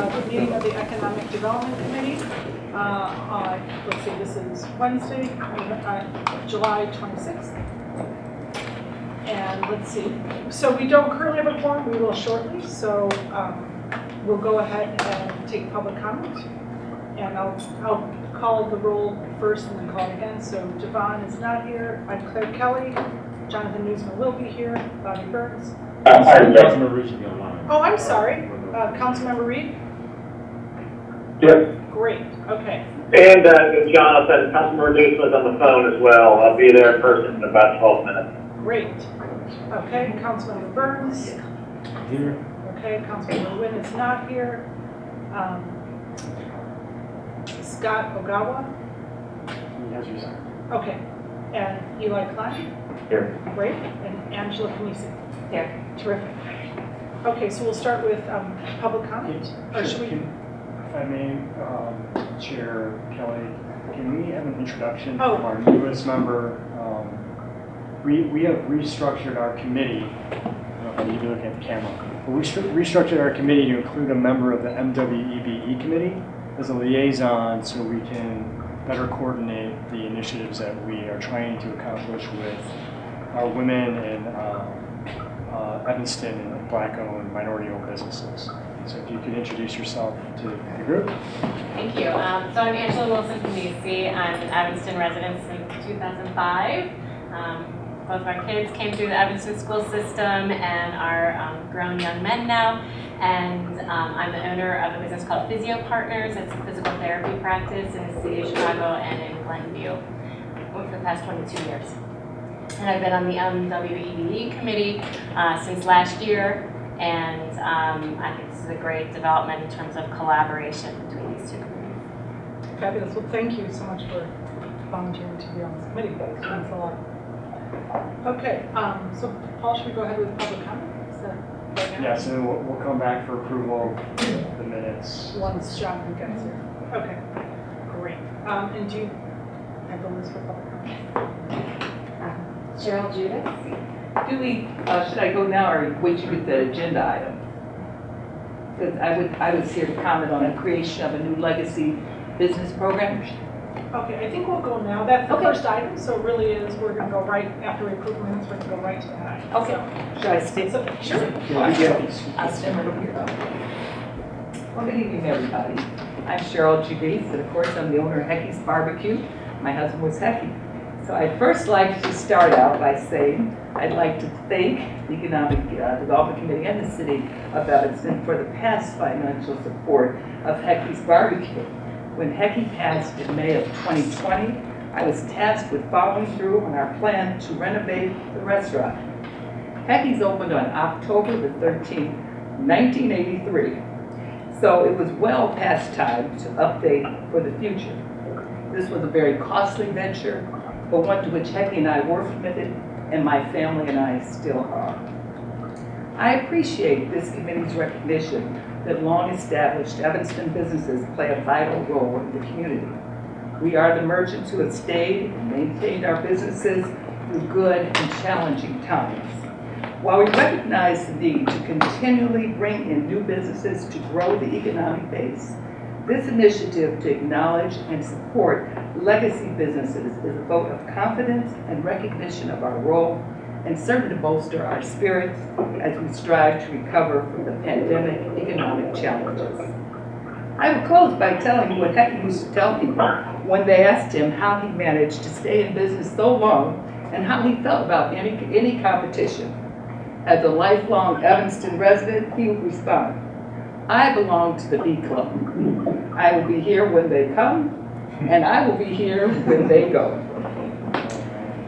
the meeting of the Economic Development Committee. Let's see, this is Wednesday, July 26th. And let's see, so we don't currently have a quorum, we will shortly, so we'll go ahead and take public comment. And I'll call the roll first and then call it again. So Devon is not here, Claire Kelly, Jonathan Newsman will be here, Bobby Burns. Councilmember Reed should be online. Oh, I'm sorry, Councilmember Reed? Yep. Great, okay. And Jonathan, Councilmember Newsman's on the phone as well. I'll be there in person in about 12 minutes. Great. Okay, Councilmember Burns. Here. Okay, Councilmember Wynn is not here. Scott Ogawa. He has resigned. Okay, and Eli Klein. Here. Great, and Angela Canisi. Here. Terrific. Okay, so we'll start with public comment. Or should we? If I may, Chair Kelly, can we have an introduction Oh. from our newest member? We have restructured our committee. I don't know if I need to be looking at the camera. But we restructured our committee to include a member of the MWEBE committee as a liaison so we can better coordinate the initiatives that we are trying to accomplish with our women in Evanston and Black-owned, minority-owned businesses. So if you could introduce yourself to the group. Thank you. So I'm Angela Wilson-Canisi. I'm an Evanston resident since 2005. Both of our kids came through the Evanston school system and are grown young men now. And I'm the owner of a business called Physio Partners. It's a physical therapy practice in the city of Chicago and in Glenview for the past 22 years. And I've been on the MWEBE committee since last year. And I think this is a great development in terms of collaboration between these two committees. Fabulous. Well, thank you so much for volunteering to be on this committee. That means a lot. Okay, so Paul, should we go ahead with public comment? Is that right now? Yes, and then we'll come back for approval of the minutes. Once Jonathan gets here. Okay, great. And do you have the list for public comment? Cheryl Judas. Do we, should I go now or wait to get the agenda item? Because I was here to comment on the creation of a new legacy business program. Okay, I think we'll go now. That's the Okay. first item, so it really is, we're going to go right, after we approve minutes, we're going to go right to that item. Okay. Should I stay? So, sure. I'll stand right over here. Well, good evening, everybody. I'm Cheryl Judice, and of course, I'm the owner of Hecky's Barbecue. My husband was Hecky. So I'd first like to start out by saying I'd like to thank the Economic Development Committee and the City of Evanston for the past financial support of Hecky's Barbecue. When Hecky passed in May of 2020, I was tasked with following through on our plan to renovate the restaurant. Hecky's opened on October the 13th, 1983. So it was well past time to update for the future. This was a very costly venture, but one to which Hecky and I were committed, and my family and I still are. I appreciate this committee's recognition that long-established Evanston businesses play a vital role in the community. We are the merchants who have stayed and maintained our businesses through good and challenging times. While we recognize the need to continually bring in new businesses to grow the economic base, this initiative to acknowledge and support legacy businesses is a vote of confidence and recognition of our role, and certain to bolster our spirits as we strive to recover from the pandemic economic challenges. I will close by telling you what Hecky used to tell people when they asked him how he managed to stay in business so long and how he felt about any competition. As a lifelong Evanston resident, he would respond, "I belong to the B Club. I will be here when they come, and I will be here when they go."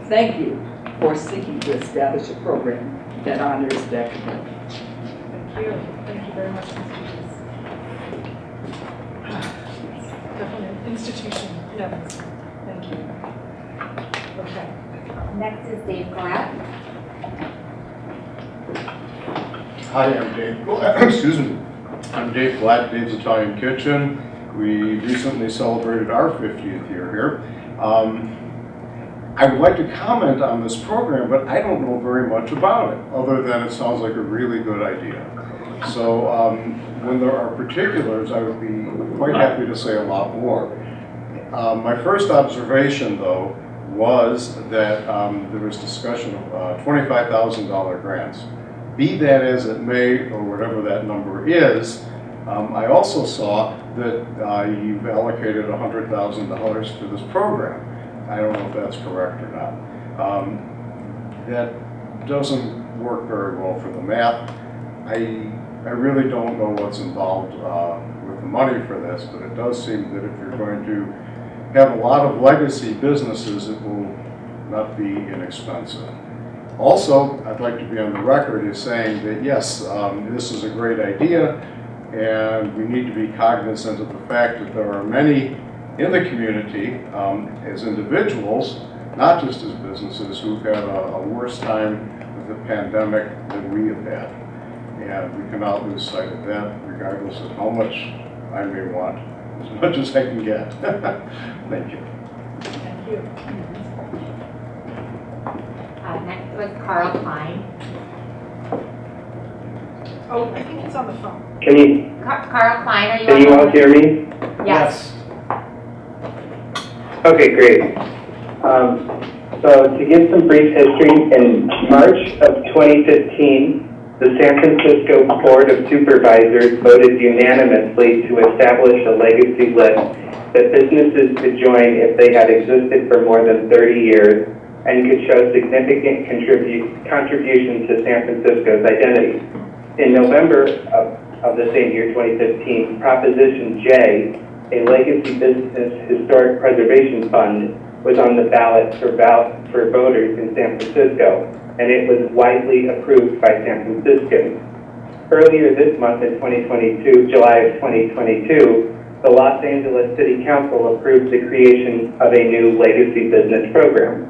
Thank you for seeking to establish a program that honors that commitment. Thank you. Thank you very much, Ms. Hughes. Definitely an institution in Evanston. Thank you. Okay. Next is Dave Glatt. Hi, I'm Dave. Excuse me. I'm Dave Glatt, Dave's Italian Kitchen. We recently celebrated our 50th year here. I would like to comment on this program, but I don't know very much about it, other than it sounds like a really good idea. So when there are particulars, I would be quite happy to say a lot more. My first observation, though, was that there was discussion of $25,000 grants. Be that as it may, or whatever that number is, I also saw that you've allocated $100,000 for this program. I don't know if that's correct or not. That doesn't work very well for the math. I really don't know what's involved with the money for this, but it does seem that if you're going to have a lot of legacy businesses, it will not be inexpensive. Also, I'd like to be on the record as saying that yes, this is a great idea, and we need to be cognizant of the fact that there are many in the community as individuals, not just as businesses, who've had a worse time with the pandemic than we have had. And we cannot lose sight of that, regardless of how much I may want, as much as I can get. Thank you. Thank you. Next was Carl Klein. Oh, I think it's on the phone. Can you, Carl Klein, are you can on you the all phone? hear me? Yes. Okay, great. So to give some brief history, in March of 2015, the San Francisco Board of Supervisors voted unanimously to establish a legacy list that businesses could join if they had existed for more than 30 years and could show significant contribution to San Francisco's identity. In November of the same year, 2015, Proposition J, a legacy business historic preservation fund, was on the ballot for voters in San Francisco, and it was widely approved by San Franciscans. Earlier this month in July of 2022, the Los Angeles City Council approved the creation of a new legacy business program.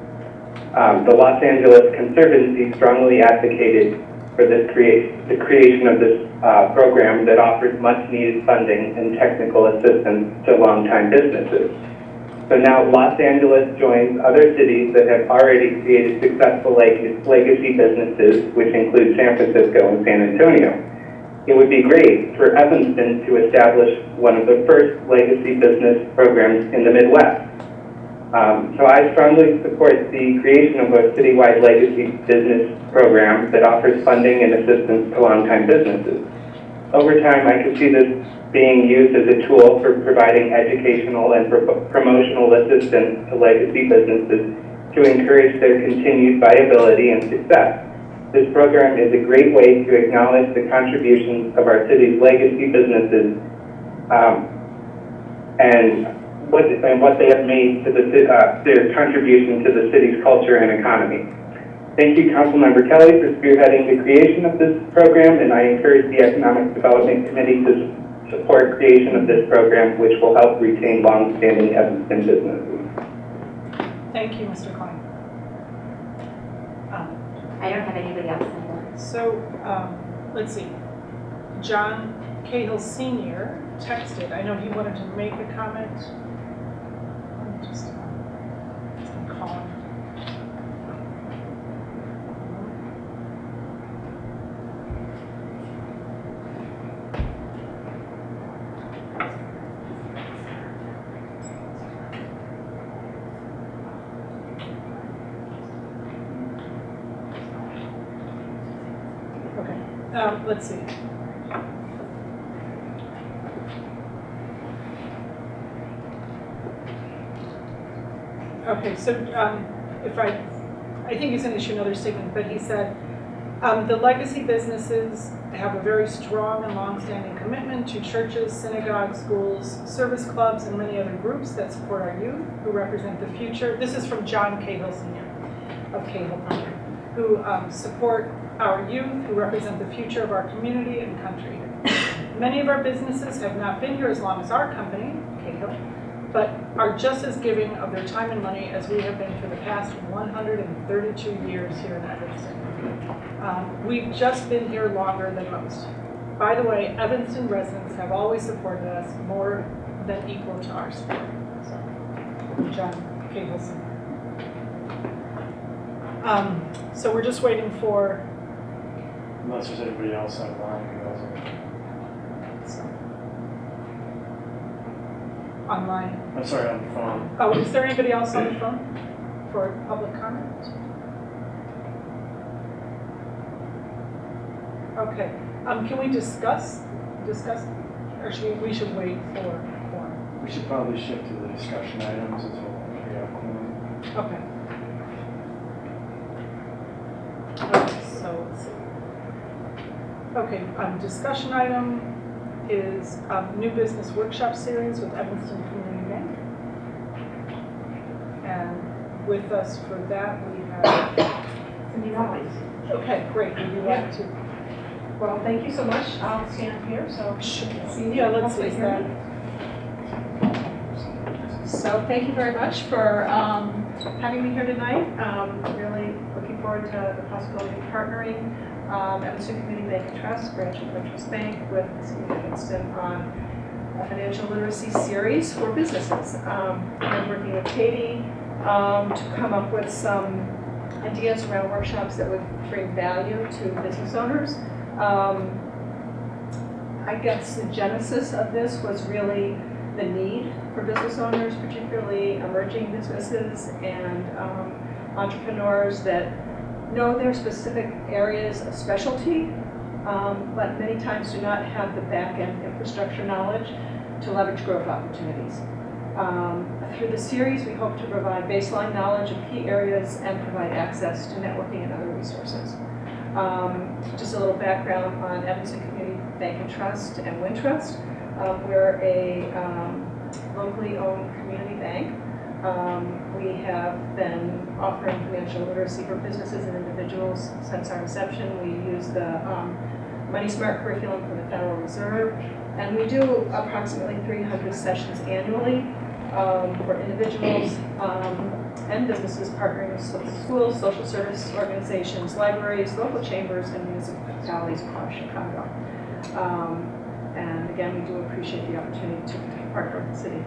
The Los Angeles Conservancy strongly advocated for the creation of this program that offers much needed funding and technical assistance to longtime businesses. So now Los Angeles joins other cities that have already created successful legacy businesses, which include San Francisco and San Antonio. It would be great for Evanston to establish one of the first legacy business programs in the Midwest. So I strongly support the creation of a citywide legacy business program that offers funding and assistance to longtime businesses. Over time, I could see this being used as a tool for providing educational and promotional assistance to legacy businesses to encourage their continued viability and success. This program is a great way to acknowledge the contributions of our city's legacy businesses and what they have made to their contribution to the city's culture and economy. Thank you, Councilmember Kelly, for spearheading the creation of this program, and I encourage the Economic Development Committee to support creation of this program, which will help retain long-standing Evanston businesses. Thank you, Mr. Klein. I don't have anybody else on board. So, let's see. John Cahill Sr. texted. I know he wanted to make a comment. Let me just call him. Let's see. Okay, so if I think he's going to issue another statement, but he said, the legacy businesses have a very strong and long-standing commitment to churches, synagogues, schools, service clubs, and many other groups that support our youth who represent the future. This is from John Cahill Sr. of Cahill Company, who support our youth, who represent the future of our community and country. Many of our businesses have not been here as long as our company, Cahill, but are just as giving of their time and money as we have been for the past 132 years here in Evanston. We've just been here longer than most. By the way, Evanston residents have always supported us more than equal to our support. So, John Cableson. So we're just waiting for Unless there's anybody else online who knows it. Online. I'm sorry, on the phone. Oh, is there anybody else on the phone for public comment? Okay, can we discuss, or we should wait for quorum? We should probably shift to the discussion items until we have quorum. Okay. Okay, so let's see. Okay, discussion item is new business workshop series with Evanston Community Bank. And with us for that, we have Cindy Rollins. Okay, great. Would you like to? Well, thank you so much. I'll stand here so you can see me. Yeah, let's see Hopefully hear that. me. So thank you very much for having me here tonight. Really looking forward to the possibility of partnering Evanston Community Bank and Trust, branch of Wintrust Bank, with the City of Evanston on a financial literacy series for businesses. I'm working with Katie to come up with some ideas around workshops that would bring value to business owners. I guess the genesis of this was really the need for business owners, particularly emerging businesses and entrepreneurs that know their specific areas of specialty, but many times do not have the back-end infrastructure knowledge to leverage growth opportunities. Through the series, we hope to provide baseline knowledge of key areas and provide access to networking and other resources. Just a little background on Evanston Community Bank and Trust and Wintrust. We're a locally owned community bank. We have been offering financial literacy for businesses and individuals since our inception. We use the Money Smart curriculum from the Federal Reserve, and we do approximately 300 sessions annually for individuals and businesses partnering with schools, social service organizations, libraries, local chambers, and municipalities across Chicago. And again, we do appreciate the opportunity to partner with the city.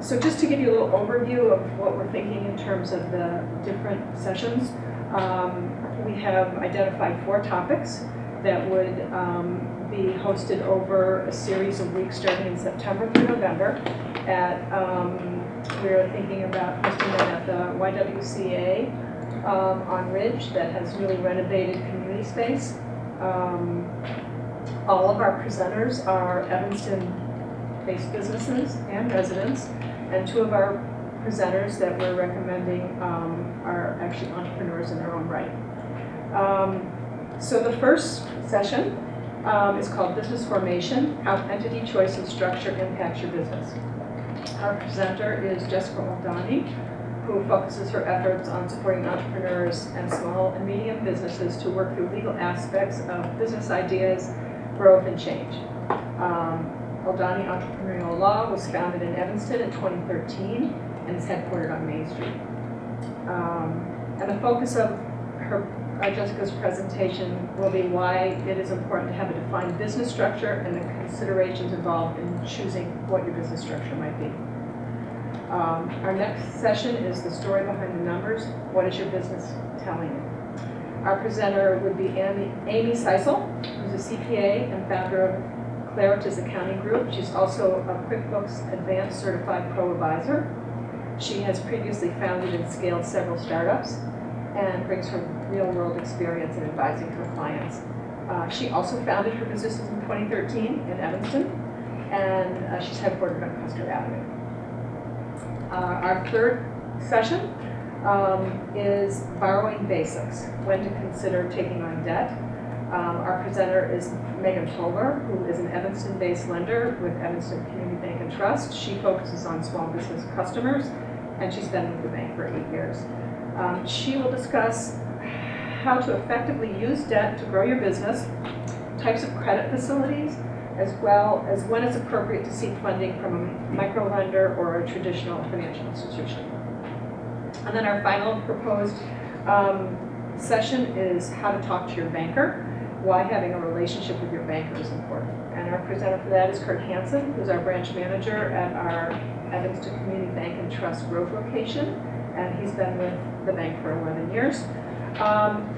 So just to give you a little overview of what we're thinking in terms of the different sessions, we have identified 4 topics that would be hosted over a series of weeks starting in September through November. We're thinking about hosting them at the YWCA on Ridge that has really renovated community space. All of our presenters are Evanston-based businesses and residents, and 2 of our presenters that we're recommending are actually entrepreneurs in their own right. So the first session is called Business Formation, How Entity Choice and Structure Impacts Your Business. Our presenter is Jessica Oldani, who focuses her efforts on supporting entrepreneurs and small and medium businesses to work through legal aspects of business ideas, growth, and change. Oldani Entrepreneurial Law was founded in Evanston in 2013 and is headquartered on Main Street. And the focus of Jessica's presentation will be why it is important to have a defined business structure and the considerations involved in choosing what your business structure might be. Our next session is the story behind the numbers. What is your business telling you? Our presenter would be Amy Seisel, who's a CPA and founder of Claritas Accounting Group. She's also a QuickBooks Advanced Certified Pro Advisor. She has previously founded and scaled several startups and brings her real-world experience in advising her clients. She also founded her businesses in 2013 in Evanston, and she's headquartered on Custer Avenue. Our third session is Borrowing Basics, when to consider taking on debt. Our presenter is Megan Tolmer, who is an Evanston-based lender with Evanston Community Bank and Trust. She focuses on small business customers, and she's been with the bank for 8 years. She will discuss how to effectively use debt to grow your business, types of credit facilities, as well as when it's appropriate to seek funding from a micro lender or a traditional financial institution. And then our final proposed session is how to talk to your banker, why having a relationship with your banker is important. And our presenter for that is Kurt Hansen, who's our branch manager at our Evanston Community Bank and Trust Grove location, and he's been with the bank for 11 years.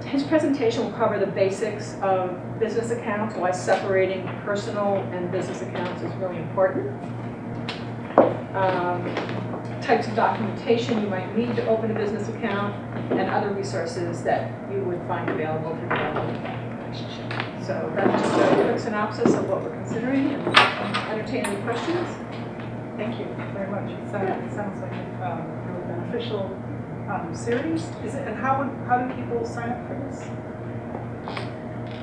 His presentation will cover the basics of business accounts, why separating personal and business accounts is really important. Types of documentation you might need to open a business account, and other resources that you would find available to develop that relationship. So that's just a quick synopsis of what we're considering, and entertain any questions. Thank you very much. It sounds like a really beneficial series. Is it, and how do people sign up for this?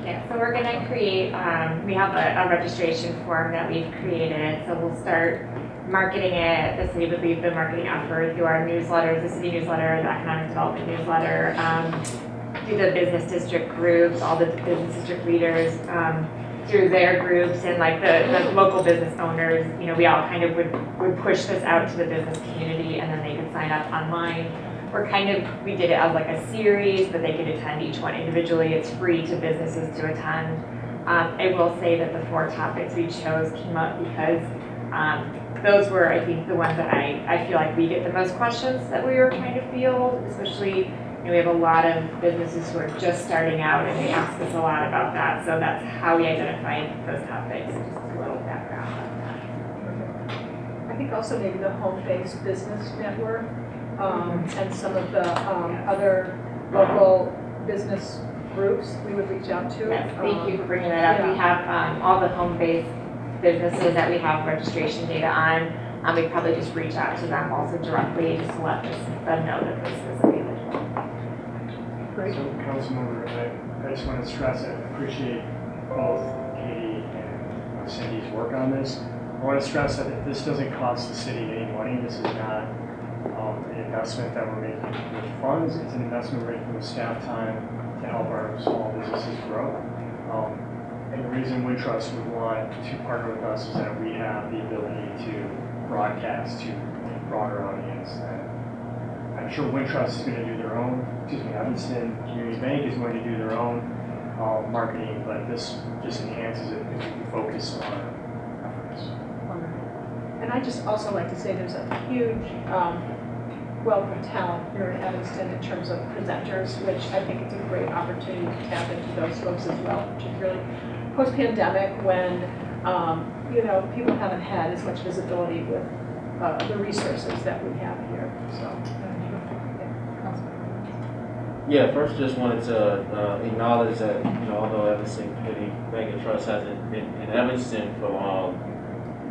Yeah, so we're gonna create, we have a registration form that we've created, so we'll start marketing it. The city would lead the marketing effort through our newsletters, the city newsletter, the economic development newsletter, through the business district groups, all the business district leaders, through their groups, and like the local business owners. You know, we all kind of would push this out to the business community, and then they could sign up online. We did it as like a series, but they could attend each one individually. It's free to businesses to attend. I will say that the 4 topics we chose came up because those were, I think, the ones that I feel like we get the most questions that we were trying to field, especially, you know, we have a lot of businesses who are just starting out, and they ask us a lot about that. So that's how we identified those topics, just a little background on that. I think also maybe the home-based business network, and some of the other local business groups we would reach out to. Yes, thank you for bringing that up. Yeah. We have all the home-based businesses that we have registration data on. We probably just reach out to them also directly, just to let them know that this is available. Great. So, Councilmember, I just want to stress I appreciate both Katie and Cindy's work on this. I want to stress that this doesn't cost the city any money. This is not an investment that we're making with funds. It's an investment we're making with staff time to help our small businesses grow. And the reason Wintrust would want to partner with us is that we have the ability to broadcast to a broader audience. And I'm sure Wintrust is going to do their own, Evanston Community Bank is going to do their own marketing, but this just enhances it if we can focus on our efforts. And I just also like to say there's a huge wealth of talent here in Evanston in terms of presenters, which I think it's a great opportunity to tap into those folks as well, particularly post-pandemic when you know, people haven't had as much visibility with the resources that we have here. So. Yeah, first just wanted to acknowledge that, you know, although Evanston Community Bank and Trust hasn't been in Evanston for long,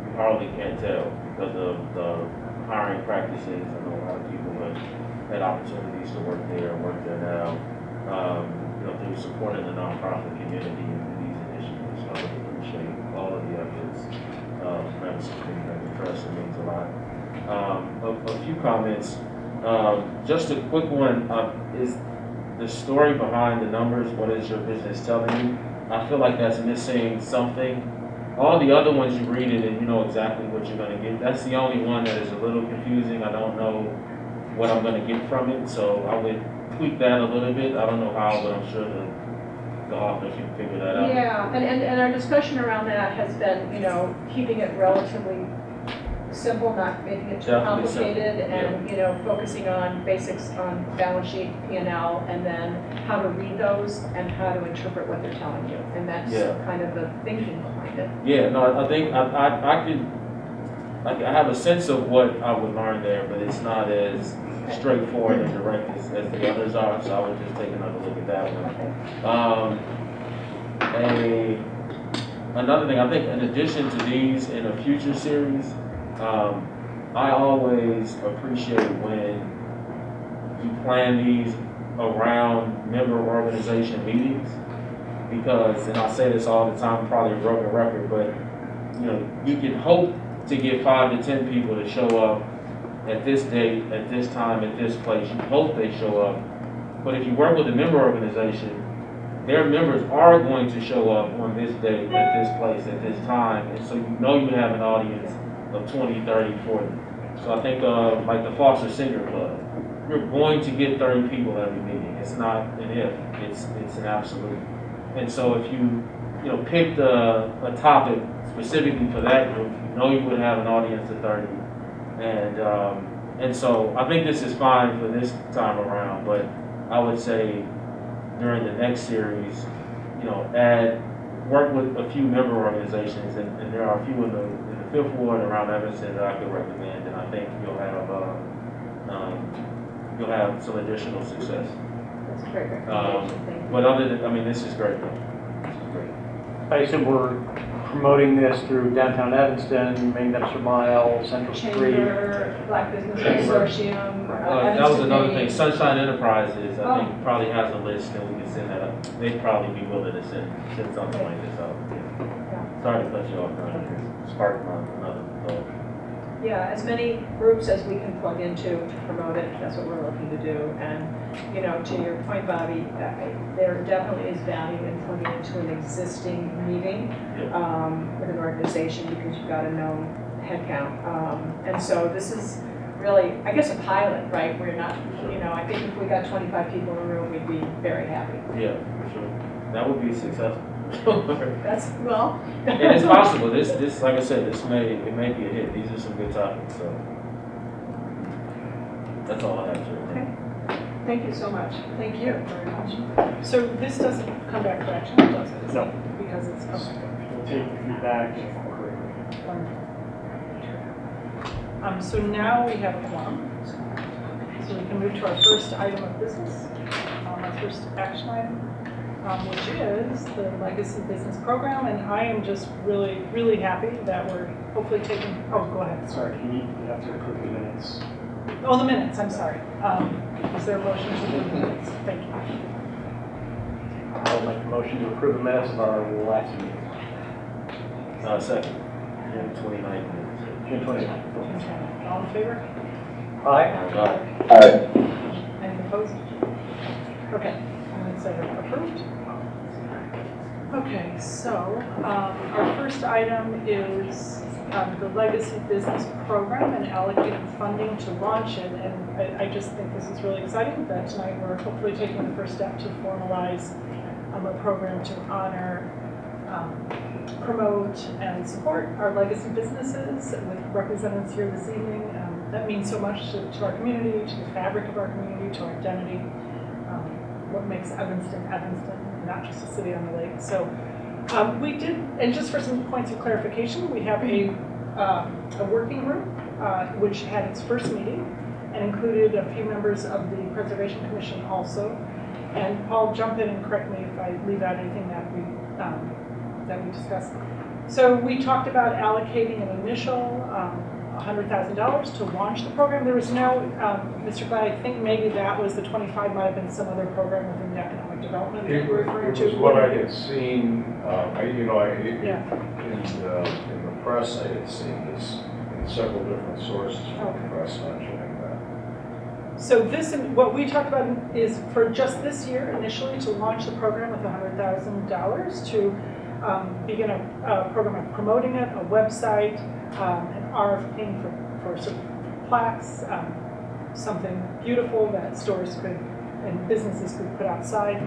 you hardly can't tell because of the hiring practices. I know a lot of people have had opportunities to work there and work there now, you know, through supporting the nonprofit community in these initiatives. So I really appreciate all of the efforts of Evanston Community Bank and Trust. It means a lot. A few comments. Just a quick one is the story behind the numbers. What is your business telling you? I feel like that's missing something. All the other ones you read it and you know exactly what you're going to get. That's the only one that is a little confusing. I don't know what I'm going to get from it, so I would tweak that a little bit. I don't know how, but I'm sure the author can figure that out. Yeah, and our discussion around that has been, you know, keeping it relatively simple, not making it too Definitely complicated, simple. and you know, focusing on basics on balance sheet, P&L, and then how to read those and how to interpret what they're telling you, and that's kind of the thinking behind it. Yeah, no, I think I have a sense of what I would learn there, but it's not as straightforward and direct as the others are, so I would just take another look at that one. Another thing, I think in addition to these in a future series, I always appreciate when you plan these around member organization meetings because, and I say this all the time, probably a broken record, but you know, you can hope to get 5 to 10 people to show up at this date, at this time, at this place. You hope they show up, but if you work with a member organization, their members are going to show up on this date, at this place, at this time, and so you know you have an audience of 20, 30, 40. So I think like the Foster Senior Club, you're going to get 30 people every meeting. It's not an if, it's an absolute. And so if you picked a topic specifically for that group, you know you would have an audience of 30. And so I think this is fine for this time around, but I would say during the next series, you know, work with a few member organizations, and there are a few in the Fifth Ward around Evanston that I could recommend, and I think you'll have some additional success. That's a great recommendation, thank you. But other than, I mean, this is great. This is great. I assume we're promoting this through downtown Evanston, Main-Dempster Mile, Central Street. Chamber, Black Business Consortium. That was Evanston another Day. thing. Sunshine Enterprises, I Oh. think, probably has a list, and we can send that up. They'd probably be willing to send something like this out. Yeah. Sorry to cut you off, spark another thought. Yeah, as many groups as we can plug into to promote it, that's what we're looking to do. And, you know, to your point, Bobby, there definitely is value in plugging into an existing meeting with an organization because you've got a known headcount. And so this is really, I guess, a pilot, right? We're not, you know, I think if we got 25 people in a room, we'd be very happy. Yeah, for sure. That would be successful. That's, well. And it's possible. This, like I said, it may be a hit. These are some good topics, so that's all I have to. Okay. Thank you so much. Thank you very much. So this doesn't come back for action, does it? No. Because it's, okay. We'll take the feedback and incorporate it. Wonderful. So now we have a quorum. So we can move to our first item of business, our first action item, which is the Legacy Business Program. And I am just really, really happy that we're hopefully taking, oh, go ahead. Sorry, you have to approve the minutes. Oh, the minutes, I'm sorry. Is there a motion to approve the minutes? Thank you. I'll make a motion to approve the minutes of our last meeting. Second, June 29th. June 29th. All in favor? Aye. Any opposed? Okay, and it's approved. Okay, so our first item is the Legacy Business Program and allocating funding to launch it. And I just think this is really exciting that tonight we're hopefully taking the first step to formalize a program to honor, promote, and support our legacy businesses with representatives here this evening. That means so much to our community, to the fabric of our community, to our identity, what makes Evanston, and not just a city on the lake. So we did, and just for some points of clarification, we have a working group which had its first meeting and included a few members of the Preservation Commission also. And Paul, jump in and correct me if I leave out anything that we discussed. So we talked about allocating an initial $100,000 to launch the program. There was no, Mr. Glad, I think maybe that was the 25 might have been some other program within the economic development that you were referring to. It was what I had seen, in the press, I had seen this in several different sources from the press mentioning that. So this, what we talked about is for just this year, initially to launch the program with $100,000 to begin a program of promoting it, a website, an RFP for sort of plaques, something beautiful that stores could and businesses could put outside.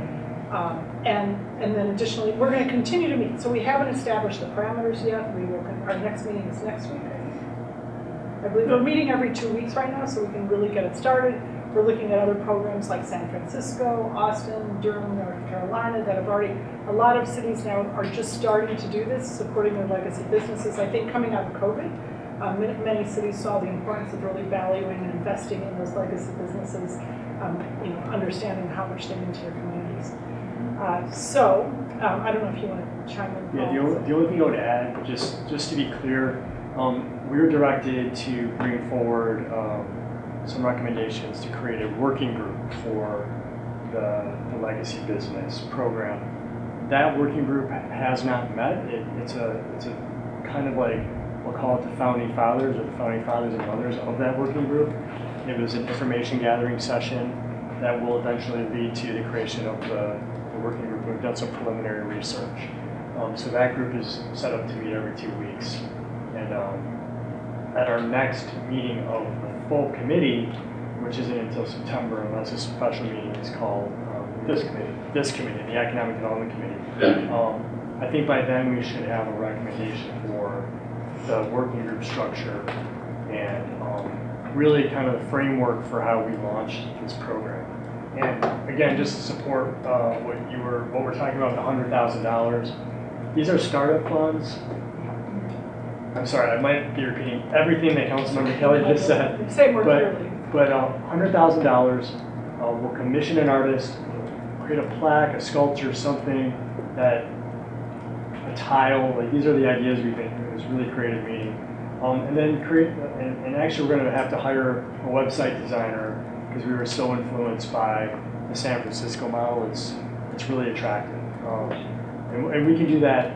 And then additionally, we're going to continue to meet. So we haven't established the parameters yet. We will. Our next meeting is next week, I think. I believe we're meeting every 2 weeks right now, so we can really get it started. We're looking at other programs like San Francisco, Austin, Durham, North Carolina that have already, a lot of cities now are just starting to do this, supporting their legacy businesses. I think coming out of COVID, many cities saw the importance of really valuing and investing in those legacy businesses, understanding how much they mean to your communities. I don't know if you want to chime in. Yeah, the only thing I would add, just to be clear, we were directed to bring forward some recommendations to create a working group for the legacy business program. That working group has not met. It's a kind of like, we'll call it the founding fathers or the founding fathers and mothers of that working group. It was an information gathering session that will eventually lead to the creation of the working group. We've done some preliminary research. So that group is set up to meet every 2 weeks. And at our next meeting of the full committee, which isn't until September, unless a special meeting is called this committee, the Economic Development Committee. I think by then we should have a recommendation for the working group structure and really kind of the framework for how we launch this program. And again, just to support what we're talking about, the $100,000. These are startup funds. I'm sorry, I might be repeating everything that Councilmember Kelly just said. Say more clearly. But $100,000, we'll commission an artist, create a plaque, a sculpture, something that, a tile, like these are the ideas we think. It was really creative meeting. And then and actually we're going to have to hire a website designer because we were so influenced by the San Francisco model. It's really attractive. And we can do that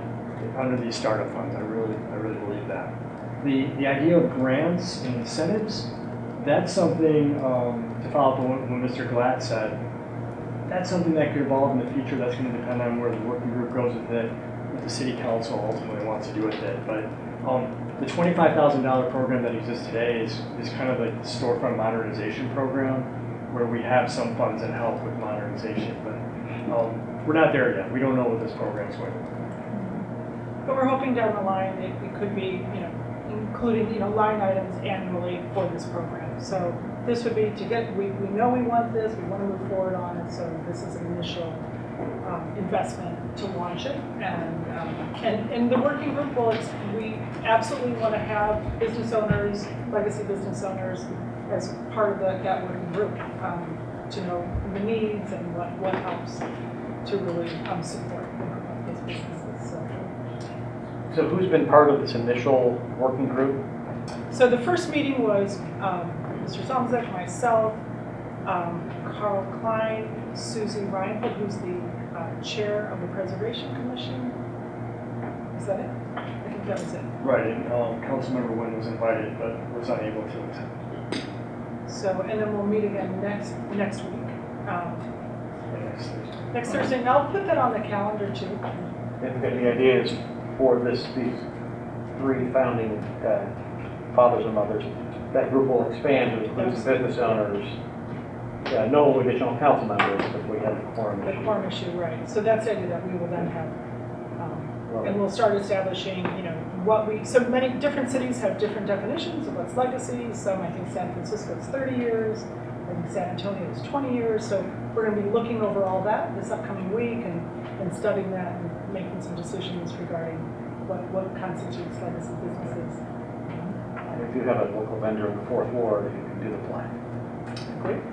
under these startup funds. I really believe that. The idea of grants and incentives, that's something, to follow up on what Mr. Glatt said, that's something that could evolve in the future. That's going to depend on where the working group goes with it, what the city council ultimately wants to do with it. But the $25,000 program that exists today is kind of like the storefront modernization program, where we have some funds that help with modernization. But we're not there yet. We don't know what this program is going to be. But we're hoping down the line it could be, including, line items annually for this program. So this would be to get, we know we want this, we want to move forward on it, so this is an initial investment to launch it. And the working group we absolutely want to have business owners, legacy business owners, as part of that working group to know the needs and what helps to really support those businesses. So who's been part of this initial working group? So the first meeting was Mr. Zomzek, myself, Carl Klein, Susie Reinhold, who's the chair of the Preservation Commission. Is that it? I think that was it. Right, and Councilmember Wynn was invited but was unable to attend. So, and then we'll meet again next week. Next Thursday. And I'll put that on the calendar too. And the idea is for these three founding fathers and mothers, that group will expand to include some business owners. No additional council members, but we have the quorum issue. The quorum issue, right. So that's the idea that we will then have, and we'll start establishing, so many different cities have different definitions of what's legacy. Some, I think San Francisco is 30 years, I think San Antonio is 20 years. So we're going to be looking over all that this upcoming week and studying that and making some decisions regarding what constitutes legacy businesses. If you have a local vendor in the fourth ward, you can do the plaque. Great.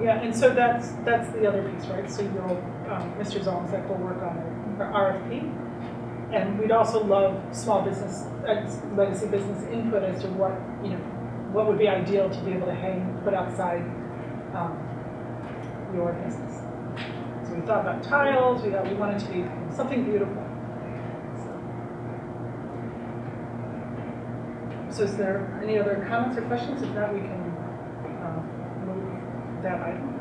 Yeah, and so that's the other piece, right? So Mr. Zomzek will work on an RFP, and we'd also love small business, legacy business input as to what would be ideal to be able to put outside your business. So we thought about tiles. We wanted to be something beautiful. So is there any other comments or questions? If not, we can move that item.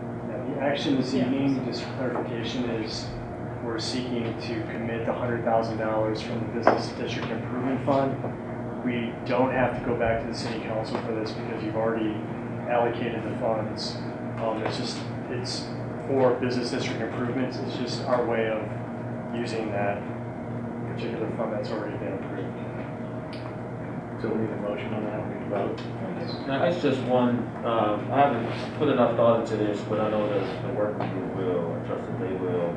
The action this evening, just for clarification, is we're seeking to commit the $100,000 from the Business District Improvement Fund. We don't have to go back to the City Council for this because you've already allocated the funds. It's for business district improvements. It's just our way of using that particular fund that's already been approved. So we need a motion on that, we need to vote. Now, it's just one, I haven't put enough thought into this, but I know that the working group will, I trust that they will.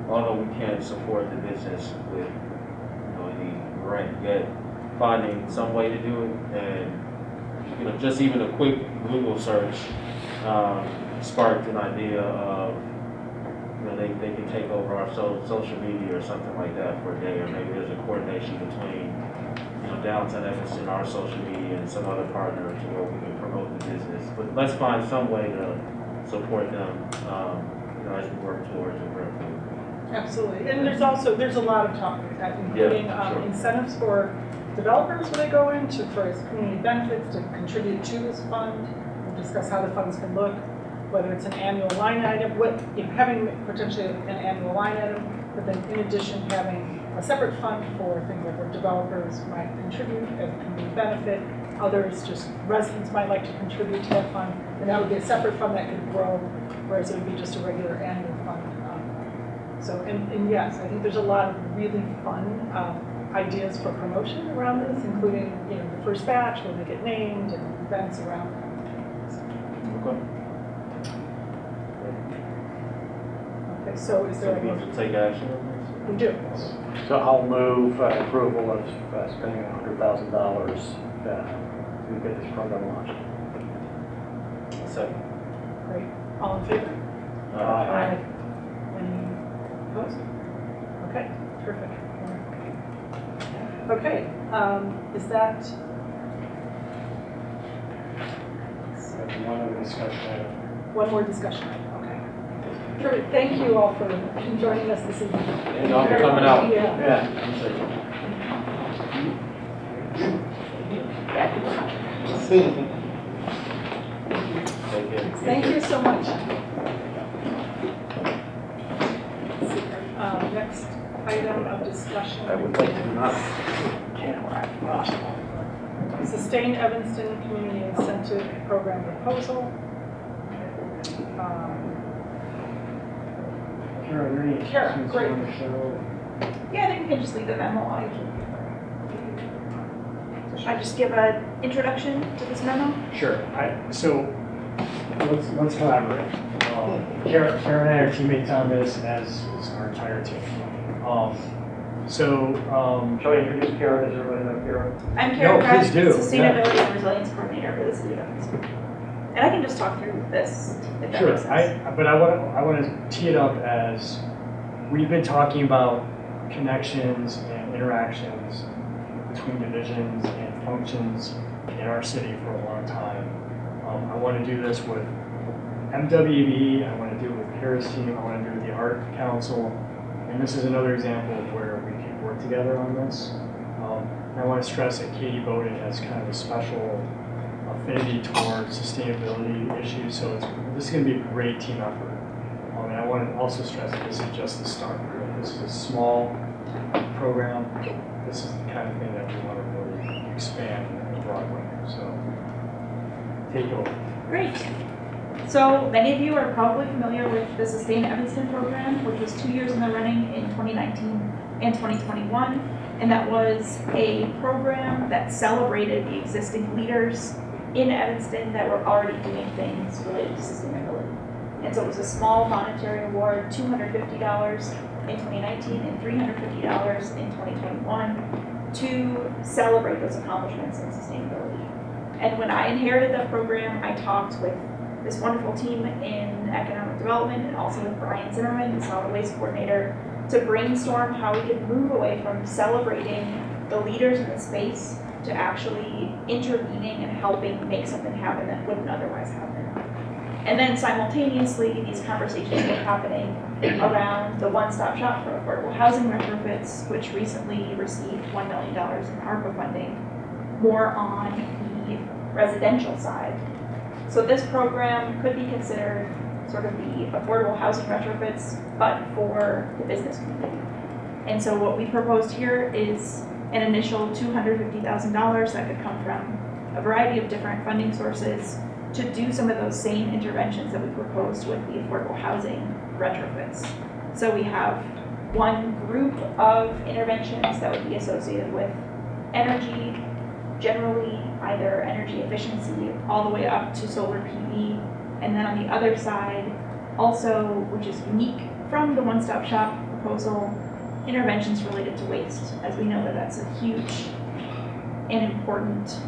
Although we can't support the business with, any grant yet, finding some way to do it, and, just even a quick Google search sparked an idea of, they can take over our social media or something like that for a day, or maybe there's a coordination between downtown Evanston, our social media, and some other partner to where we can promote the business. But let's find some way to support them, as we work towards a grant. Absolutely, and there's a lot of talk with that, including sure. incentives for developers when they go in for community benefits to contribute to this fund. We'll discuss how the funds can look, whether it's an annual line item, having potentially an annual line item, but then in addition having a separate fund for things like where developers might contribute as a community benefit. Others, just residents might like to contribute to that fund, and that would be a separate fund that could grow, whereas it would be just a regular annual fund. And yes, I think there's a lot of really fun ideas for promotion around this, including the first batch when they get named and events around that. Okay. Okay, so is So there we a need to take action on this? We do. So I'll move approval of spending $100,000 to get this program launched. Second. Great. All in favor? Aye. Any opposed? Okay, terrific. Okay, is that, So one other discussion item. one more discussion item? Okay. Terrific. Thank you all for joining us this evening. And y'all for coming out. Yeah. Yeah. I'm saying. Take care. Thank you so much. Next item of discussion. I would like to not camera if possible. Sustain Evanston Community Incentive Program proposal. Kara, are there any Kara, questions great. you want to show? Yeah, I think we can just leave the memo on. Should I just give an introduction to this memo? Sure. So let's collaborate. Kara and I are teammates on this, as is our entire team. Shall we introduce Kara? Does everybody know Kara? I'm Kara No, Kraft, please do. Sustainability and Resilience Coordinator for the City of Evanston. And I can just talk through this if that Sure. makes sense. But I want to tee it up as we've been talking about connections and interactions between divisions and functions in our city for a long time. I want to do this with MWB, I want to do it with Kara's team, I want to do it with the Art Council, and this is another example of where we can work together on this. And I want to stress that Katie Bowden has kind of a special affinity towards sustainability issues, so this is going to be a great team effort. And I want to also stress that this is just the start. This is a small program. This is the kind of thing that we want to really expand in a broad way. So take it over. Great. So many of you are probably familiar with the Sustain Evanston program, which was 2 years in the running in 2019 and 2021. And that was a program that celebrated the existing leaders in Evanston that were already doing things related to sustainability. And so it was a small monetary award, $250 in 2019 and $350 in 2021 to celebrate those accomplishments in sustainability. And when I inherited that program, I talked with this wonderful team in economic development and also with Brian Zimmerman, the solid waste coordinator, to brainstorm how we could move away from celebrating the leaders in the space to actually intervening and helping make something happen that wouldn't otherwise happen. And then simultaneously, these conversations were happening around the one-stop shop for affordable housing retrofits, which recently received $1 million in ARPA funding, more on the residential side. So this program could be considered sort of the affordable housing retrofits, but for the business community. And so what we proposed here is an initial $250,000 that could come from a variety of different funding sources to do some of those same interventions that we proposed with the affordable housing retrofits. So we have one group of interventions that would be associated with energy, generally either energy efficiency all the way up to solar PV. And then on the other side, also, which is unique from the one-stop shop proposal, interventions related to waste, as we know that that's a huge and important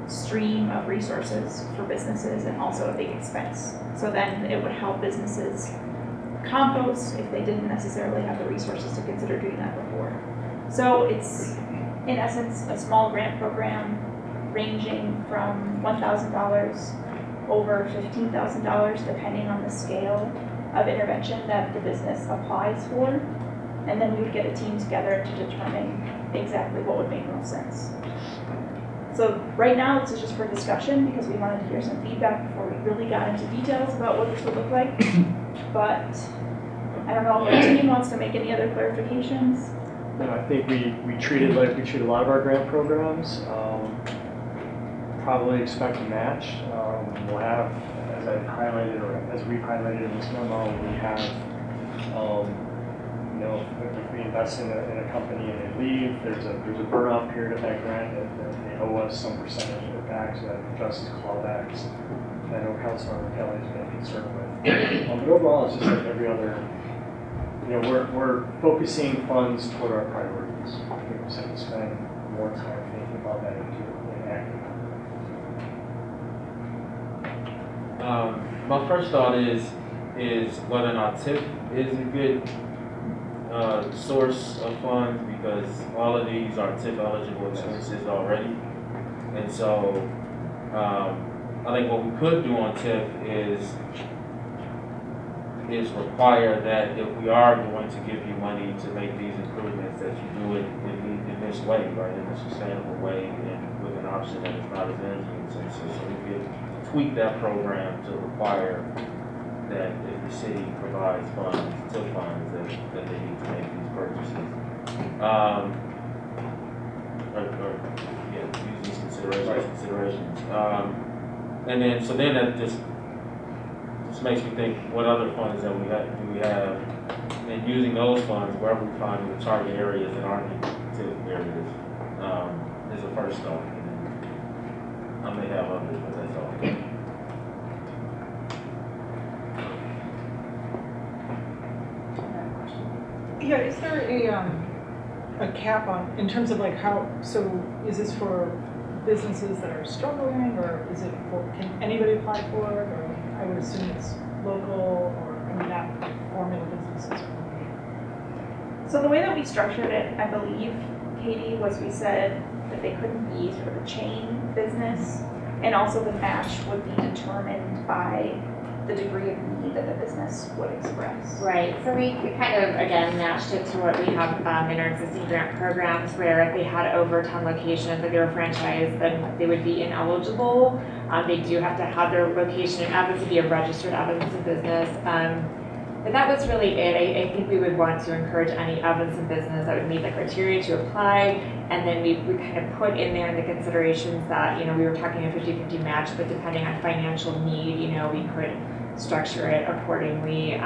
stream of resources for businesses and also a big expense. So then it would help businesses compost if they didn't necessarily have the resources to consider doing that before. So it's, in essence, a small grant program ranging from $1,000 over $15,000 depending on the scale of intervention that the business applies for. And then we would get a team together to determine exactly what would make most sense. So right now, this is just for discussion because we wanted to hear some feedback before we really got into details about what this would look like. But I don't know if the team wants to make any other clarifications. I think we treat it like we treat a lot of our grant programs. Probably expect a match. We'll have, as I highlighted, or as we've highlighted in this memo, we have, if we invest in a company and they leave, there's a burn-off period of that grant that they owe us some percentage of it back, so that addresses clawbacks. I know Councilmember Kelly has been concerned with. But overall, it's just like every other we're focusing funds toward our priorities. I think we said to spend more time thinking about that and acting. My first thought is whether or not TIF is a good source of funds, because all of these are TIF eligible expenses already. And so I think what we could do on TIF is require that if we are going to give you money to make these improvements, that you do it in this way, right, in a sustainable way, and with an option that is not as energy intensive. So we could tweak that program to require that if the city provides funds, TIF funds, that they need to make these purchases. Use these considerations. And then, so then that just makes me think, what other funds that do we have, and using those funds wherever we find the target areas that aren't TIF areas is a first start. I may have others, but that's all. Yeah, is there a cap on, in terms of like how, so is this for businesses that are struggling, or is it for, can anybody apply for it, or I would assume it's local, or, I mean, not formula businesses? So the way that we structured it, I believe, Katie, was we said that they couldn't be sort of a chain business, and also the match would be determined by the degree of need that the business would express. Right, so we kind of, again, matched it to what we have in our existing grant programs, where if they had over 10 locations, if they were franchised, then they would be ineligible. They do have to have their location in Evanston, be a registered Evanston business. But that was really it. I think we would want to encourage any Evanston business that would meet the criteria to apply, and then we kind of put in there the considerations that, we were talking a 50-50 match, but depending on financial need, we could structure it accordingly,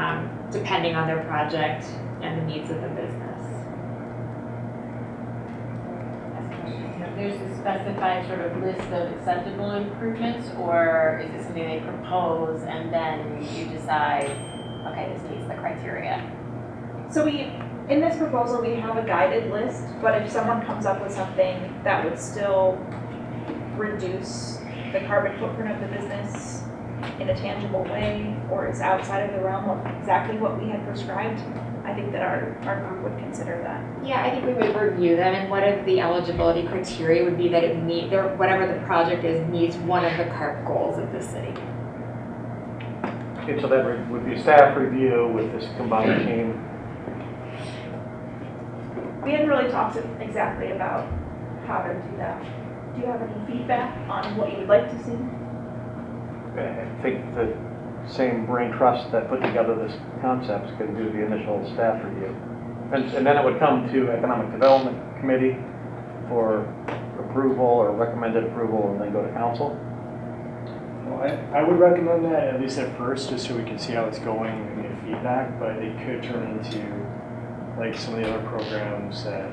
depending on their project and the needs of the business. There's a specified sort of list of acceptable improvements, or is it something they propose and then you decide, okay, this meets the criteria? So in this proposal, we have a guided list, but if someone comes up with something that would still reduce the carbon footprint of the business in a tangible way, or is outside of the realm of exactly what we had prescribed, I think that our group would consider that. Yeah, I think we would review them, and one of the eligibility criteria would be that it whatever the project is meets one of the CARP goals of the city. Okay, so that would be a staff review with this combined team. We hadn't really talked exactly about how to do that. Do you have any feedback on what you would like to see? I think the same brain trust that put together this concept can do the initial staff review. And then it would come to Economic Development Committee for approval or recommended approval, and then go to council. Well, I would recommend that at least at first, just so we can see how it's going and get feedback, but it could turn into like some of the other programs that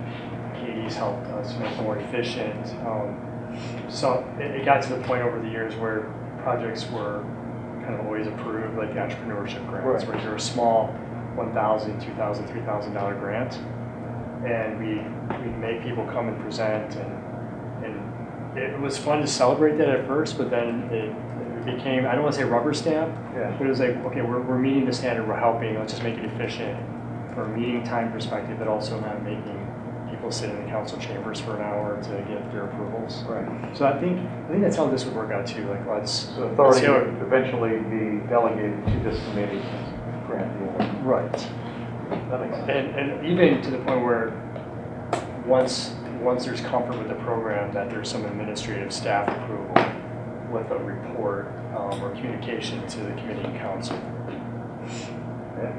Katie's helped us make more efficient. So it got to the point over the years where projects were kind of always approved, like entrepreneurship grants, where you're a small $1,000, $2,000, $3,000 grant, and we'd make people come and present, and it was fun to celebrate that at first, but then it became, I don't want to say rubber stamp, but it was like, okay, we're meeting the standard, we're helping, let's just make it efficient from a meeting time perspective, but also not making people sit in the council chambers for an hour to get their approvals. Right. So I think that's how this would work out too. Like, So authority would eventually be delegated to this committee to grant the award. right. That makes sense. And even to the point where once there's comfort with the program, that there's some administrative staff approval with a report or communication to the committee and council. Yeah.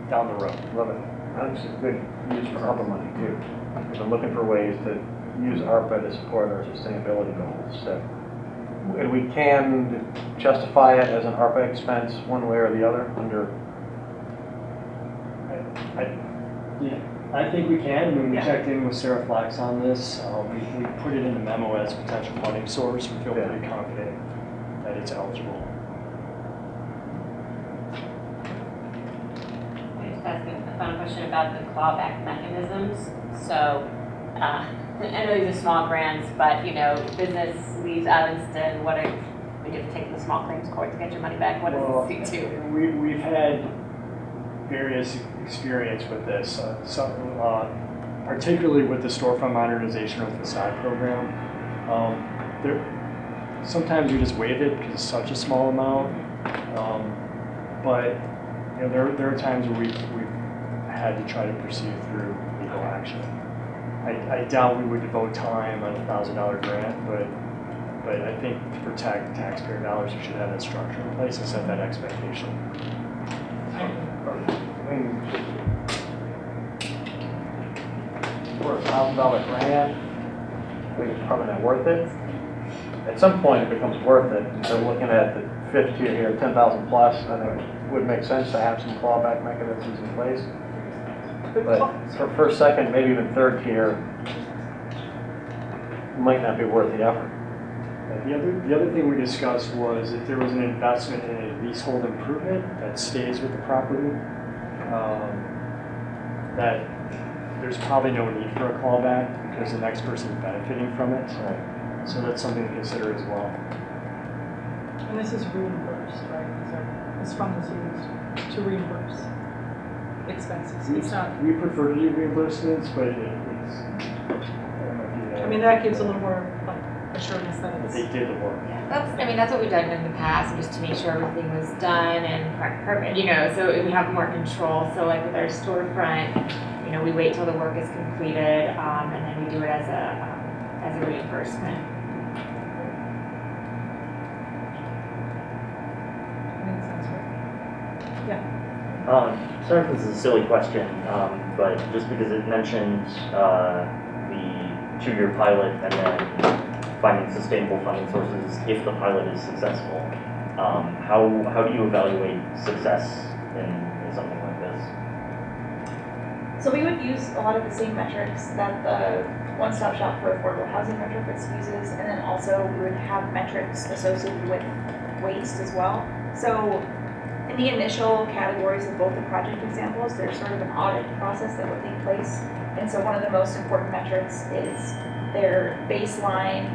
Down the road. Love it. I think it's a good use for ARPA money too. We're looking for ways to use ARPA to support our sustainability goals. And we can justify it as an ARPA expense one way or the other under. I think we can. When we checked in with Sarah Flax on this, we put it in the memo as a potential funding source. We feel pretty confident that it's eligible. Just asking if the one question about the clawback mechanisms. So, I know these are small grants, but business leaves Evanston, what are, we get to take the small claims court to get your money back? What does it see to? We've had various experience with this, particularly with the storefront modernization or facade program. Sometimes we just waive it because it's such a small amount, but there are times where we've had to try to pursue through legal action. I doubt we would devote time on a $1,000 grant, but I think to protect taxpayer dollars, we should have that structure in place and set that expectation. For a $1,000 grant, I think it's probably not worth it. At some point, it becomes worth it. And so looking at the fifth tier here, 10,000 plus, I think it would make sense to have some clawback mechanisms in place. But for first, second, maybe even third tier, might not be worth the effort. The other thing we discussed was if there was an investment in a leasehold improvement that stays with the property, that there's probably no need for a clawback because the next person is benefiting from it. Right. So that's something to consider as well. And this is reimbursed, right? This fund is used to reimburse expenses. It's not. We prefer to do reimbursements, but it's. I mean, that gives a little more assurance that it's. They did the work. Yeah, that's what we've done in the past, just to make sure everything was done and perfect, so we have more control. So like with our storefront, we wait till the work is completed, and then we do it as a reimbursement. Sorry if this is a silly question, but just because it mentioned the 2-year pilot and then finding sustainable funding sources if the pilot is successful, how do you evaluate success in something like this? So we would use a lot of the same metrics that the one-stop shop for affordable housing metrics uses, and then also we would have metrics associated with waste as well. So in the initial categories of both the project examples, there's sort of an audit process that would take place. And so one of the most important metrics is their baseline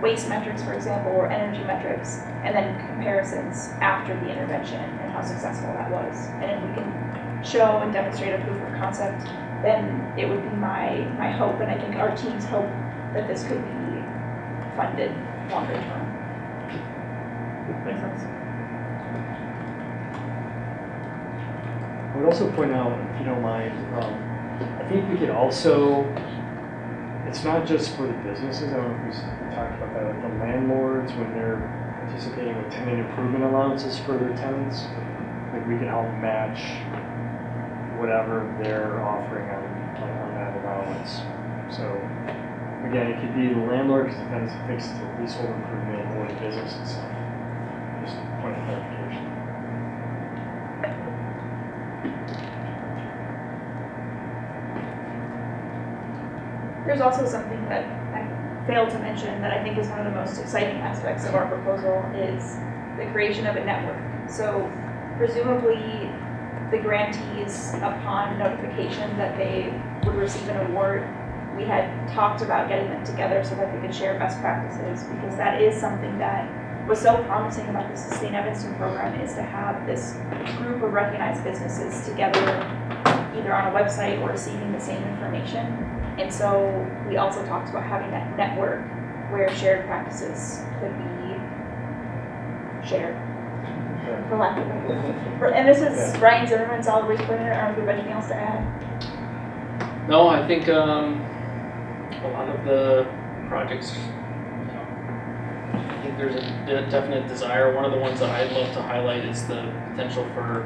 waste metrics, for example, or energy metrics, and then comparisons after the intervention and how successful that was. And if we can show and demonstrate a proof of concept, then it would be my hope, and I think our team's hope, that this could be funded longer term. Makes sense. I would also point out, if you don't mind, I think we could also, it's not just for the businesses, I don't know if we talked about that, like the landlords, when they're participating with tenant improvement allowances for their tenants, like we can help match whatever they're offering on that allowance. So again, it could be the landlord because it benefits the leasehold improvement or the business itself. Just a point of clarification. There's also something that I failed to mention that I think is one of the most exciting aspects of our proposal is the creation of a network. So presumably the grantees, upon notification that they would receive an award, we had talked about getting them together so that they could share best practices, because that is something that was so promising about the Sustain Evanston program, is to have this group of recognized businesses together either on a website or receiving the same information. And so we also talked about having that network where shared practices could be shared, for lack of a better word. And this is Ryan Zimmerman, solid waste coordinator. I don't know if you have anything else to add. No, I think a lot of the projects, I think there's a definite desire. One of the ones that I'd love to highlight is the potential for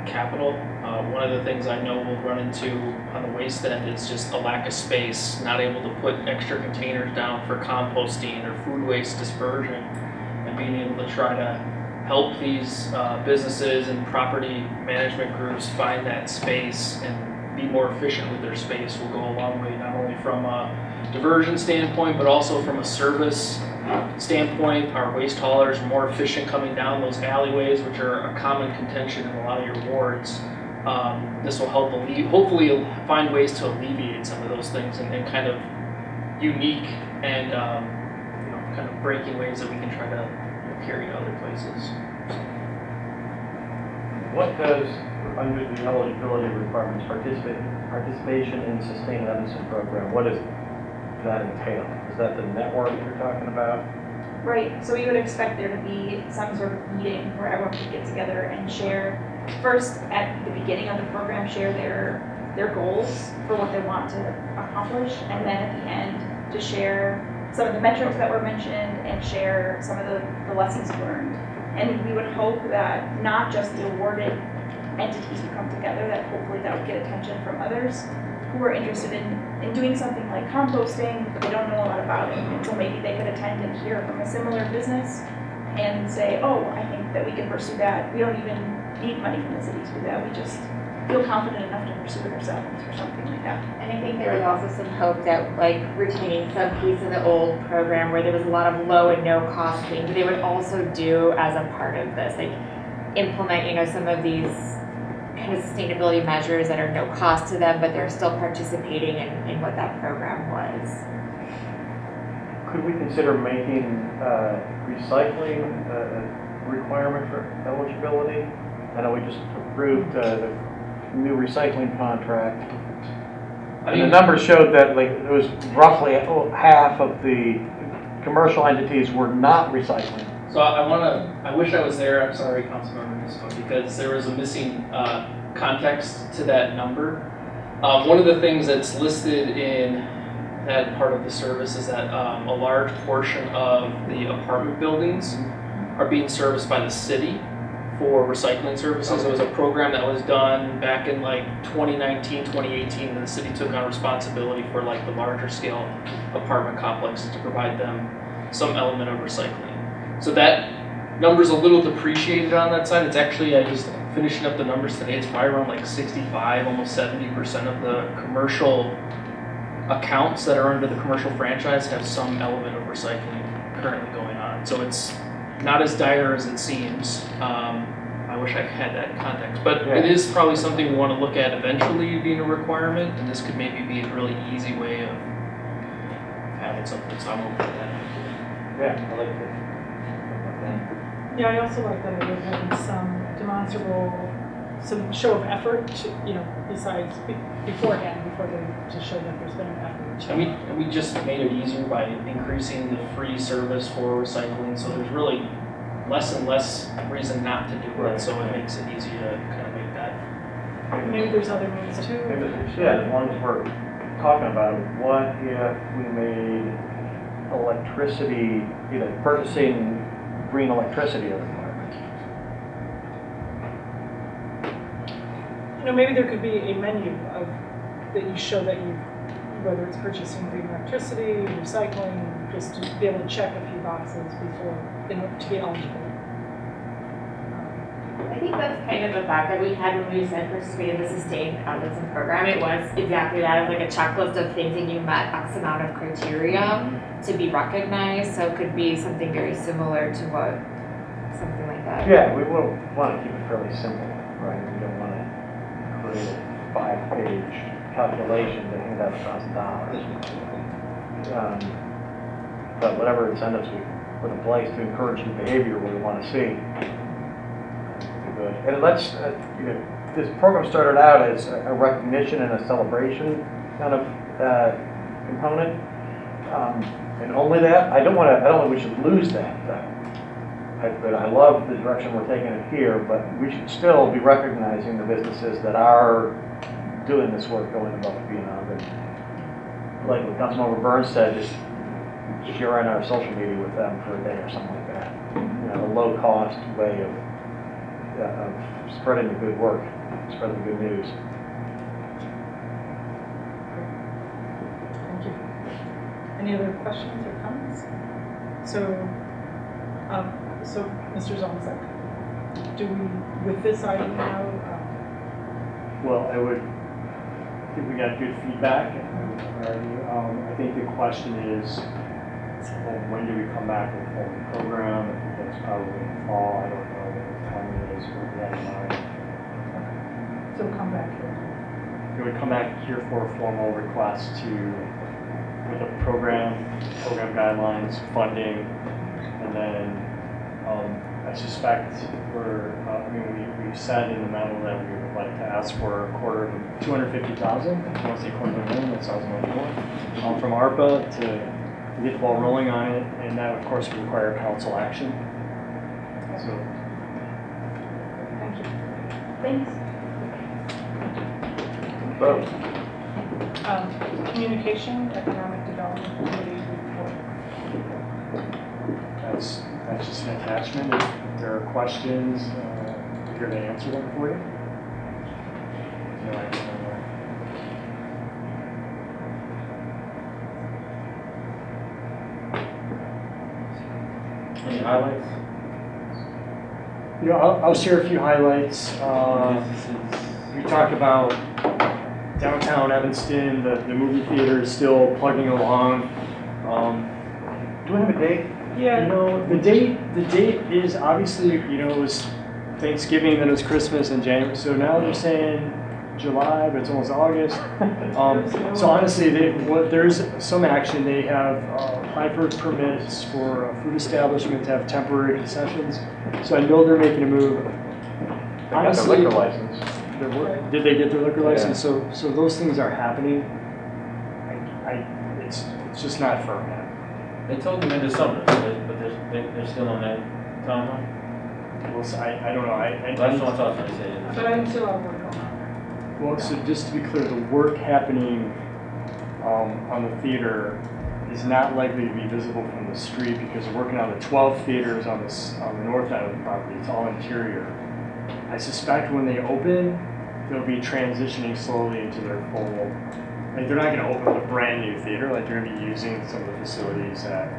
capital. One of the things I know we'll run into on the waste end is just a lack of space, not able to put extra containers down for composting or food waste dispersion, and being able to try to help these businesses and property management groups find that space and be more efficient with their space will go a long way, not only from a diversion standpoint, but also from a service standpoint. Our waste haulers are more efficient coming down those alleyways, which are a common contention in a lot of your wards. this will help hopefully find ways to alleviate some of those things and kind of unique and kind of breaking ways that we can try to carry to other places. What does, under the eligibility requirements, participation in Sustain Evanston program, what does that entail? Is that the network you're talking about? Right, so we would expect there to be some sort of meeting where everyone could get together and share, first at the beginning of the program, share their goals for what they want to accomplish, and then at the end to share some of the metrics that were mentioned and share some of the lessons learned. And we would hope that not just the awarded entities would come together, that hopefully that would get attention from others who are interested in doing something like composting, but they don't know a lot about it. And so maybe they could attend and hear from a similar business and say, oh, I think that we can pursue that. We don't even need money from the city to do that. We just feel confident enough to pursue it ourselves or something like that. And I think there was also some hope that like retaining some piece of the old program where there was a lot of low and no cost things, they would also do as a part of this, like implement, some of these kind of sustainability measures that are no cost to them, but they're still participating in what that program was. Could we consider making recycling a requirement for eligibility? I know we just approved the new recycling contract. And the numbers showed that like it was roughly half of the commercial entities were not recycling. So I wish I was there, I'm sorry, Councilmember Nisco, because there was a missing context to that number. One of the things that's listed in that part of the service is that a large portion of the apartment buildings are being serviced by the city for recycling services. It was a program that was done back in like 2019, 2018, and the city took on responsibility for like the larger scale apartment complexes to provide them some element of recycling. So that number's a little depreciated on that side. It's actually, I just finishing up the numbers today, it's probably around like 65, almost 70% of the commercial accounts that are under the commercial franchise have some element of recycling currently going on. So it's not as dire as it seems. I wish I had that context, but it is probably something we want to look at eventually being a requirement, and this could maybe be a really easy way of having something, so I'm open to that. Yeah, I like that. Yeah, I also like that idea of having some demonstrable, some show of effort, besides beforehand, before to show that there's been an effort. And we just made it easier by increasing the free service for recycling, so there's really less and less reason not to do it, so it makes it easy to kind of make that. Maybe there's other means too. Yeah, as long as we're talking about it, what if we made electricity, purchasing green electricity a requirement? Maybe there could be a menu of that you show that you, whether it's purchasing green electricity, recycling, just to be able to check a few boxes before, to be eligible. I think that's kind of the fact that we had when we said participate in the Sustain Evanston program. It was exactly that, it was like a checklist of things and you met X amount of criteria to be recognized. So it could be something very similar to something like that. Yeah, we will want to keep it fairly simple, right? We don't want to create a 5-page calculation to hand out $1,000. But whatever incentives we put in place to encourage the behavior we want to see. Good. And let's, this program started out as a recognition and a celebration kind of component, and only that. I don't think we should lose that. But I love the direction we're taking it here. But we should still be recognizing the businesses that are doing this work, going above and beyond. And like what Councilmember Burns said, just sharing our social media with them for a day or something like that. A low-cost way of spreading the good work, spreading the good news. Thank you. Any other questions or comments? So Mr. Zalmazek, do we, with this item now? Well, I think we got good feedback. I think the question is, when do we come back with a full program? I think that's probably in the fall. I don't know what the timing is. What we have in mind. So So come back here. It would come back here for a formal request with a program guidelines, funding, and then I suspect we said in the memo that we would like to ask for a quarter of $250,000. If you want to say quarter of a million, that sounds much more. From ARPA to get the ball rolling on it, and that of course would require council action. So. Thank you. Thanks. Vote. Communication, economic development committee report. That's just an attachment. If there are questions, we're here to answer them for you. No, I don't know. Any highlights? I'll share a few highlights. We talked about downtown Evanston. The movie theater is still plugging along. Do we have a date? Yeah. The date is obviously, it was Thanksgiving, then it was Christmas in January. So now they're saying July, but it's almost August. So honestly, there's some action. They have applied for permits for a food establishment to have temporary concessions. So I know they're making a move. They got their liquor license. Did they get their liquor license? So those things are happening. It's just not firm yet. They told them in the summer, but they're still on that timeline? Well, so I don't know. That's what I thought they said. But I'm still on work on that. Well, so just to be clear, the work happening on the theater is not likely to be visible from the street because we're working on the 12 theaters on the north end of the property. It's all interior. I suspect when they open, they'll be transitioning slowly into their full. Like they're not going to open a brand new theater. Like they're going to be using some of the facilities that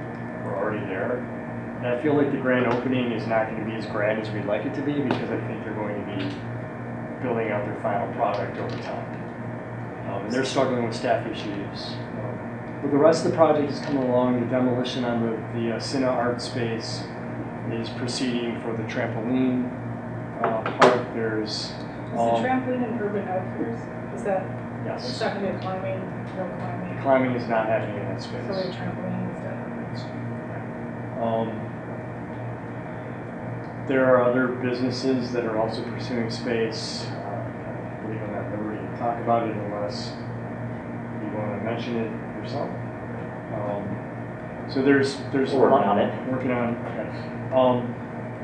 were already there. And I feel like the grand opening is not going to be as grand as we'd like it to be because I think they're going to be building out their final product over time. And they're struggling with staff issues. But the rest of the project is coming along. The demolition on the Cine Art space is proceeding for the trampoline park. There's Is the trampoline in Urban Outfitters? Is that? Yes. It's not going to be climbing, no climbing. Climbing is not happening in that space. So the trampoline is definitely. There are other businesses that are also pursuing space. I believe I'm not at liberty to talk about it unless you want to mention it yourself. So there's Working a lot on it. Working on. Okay.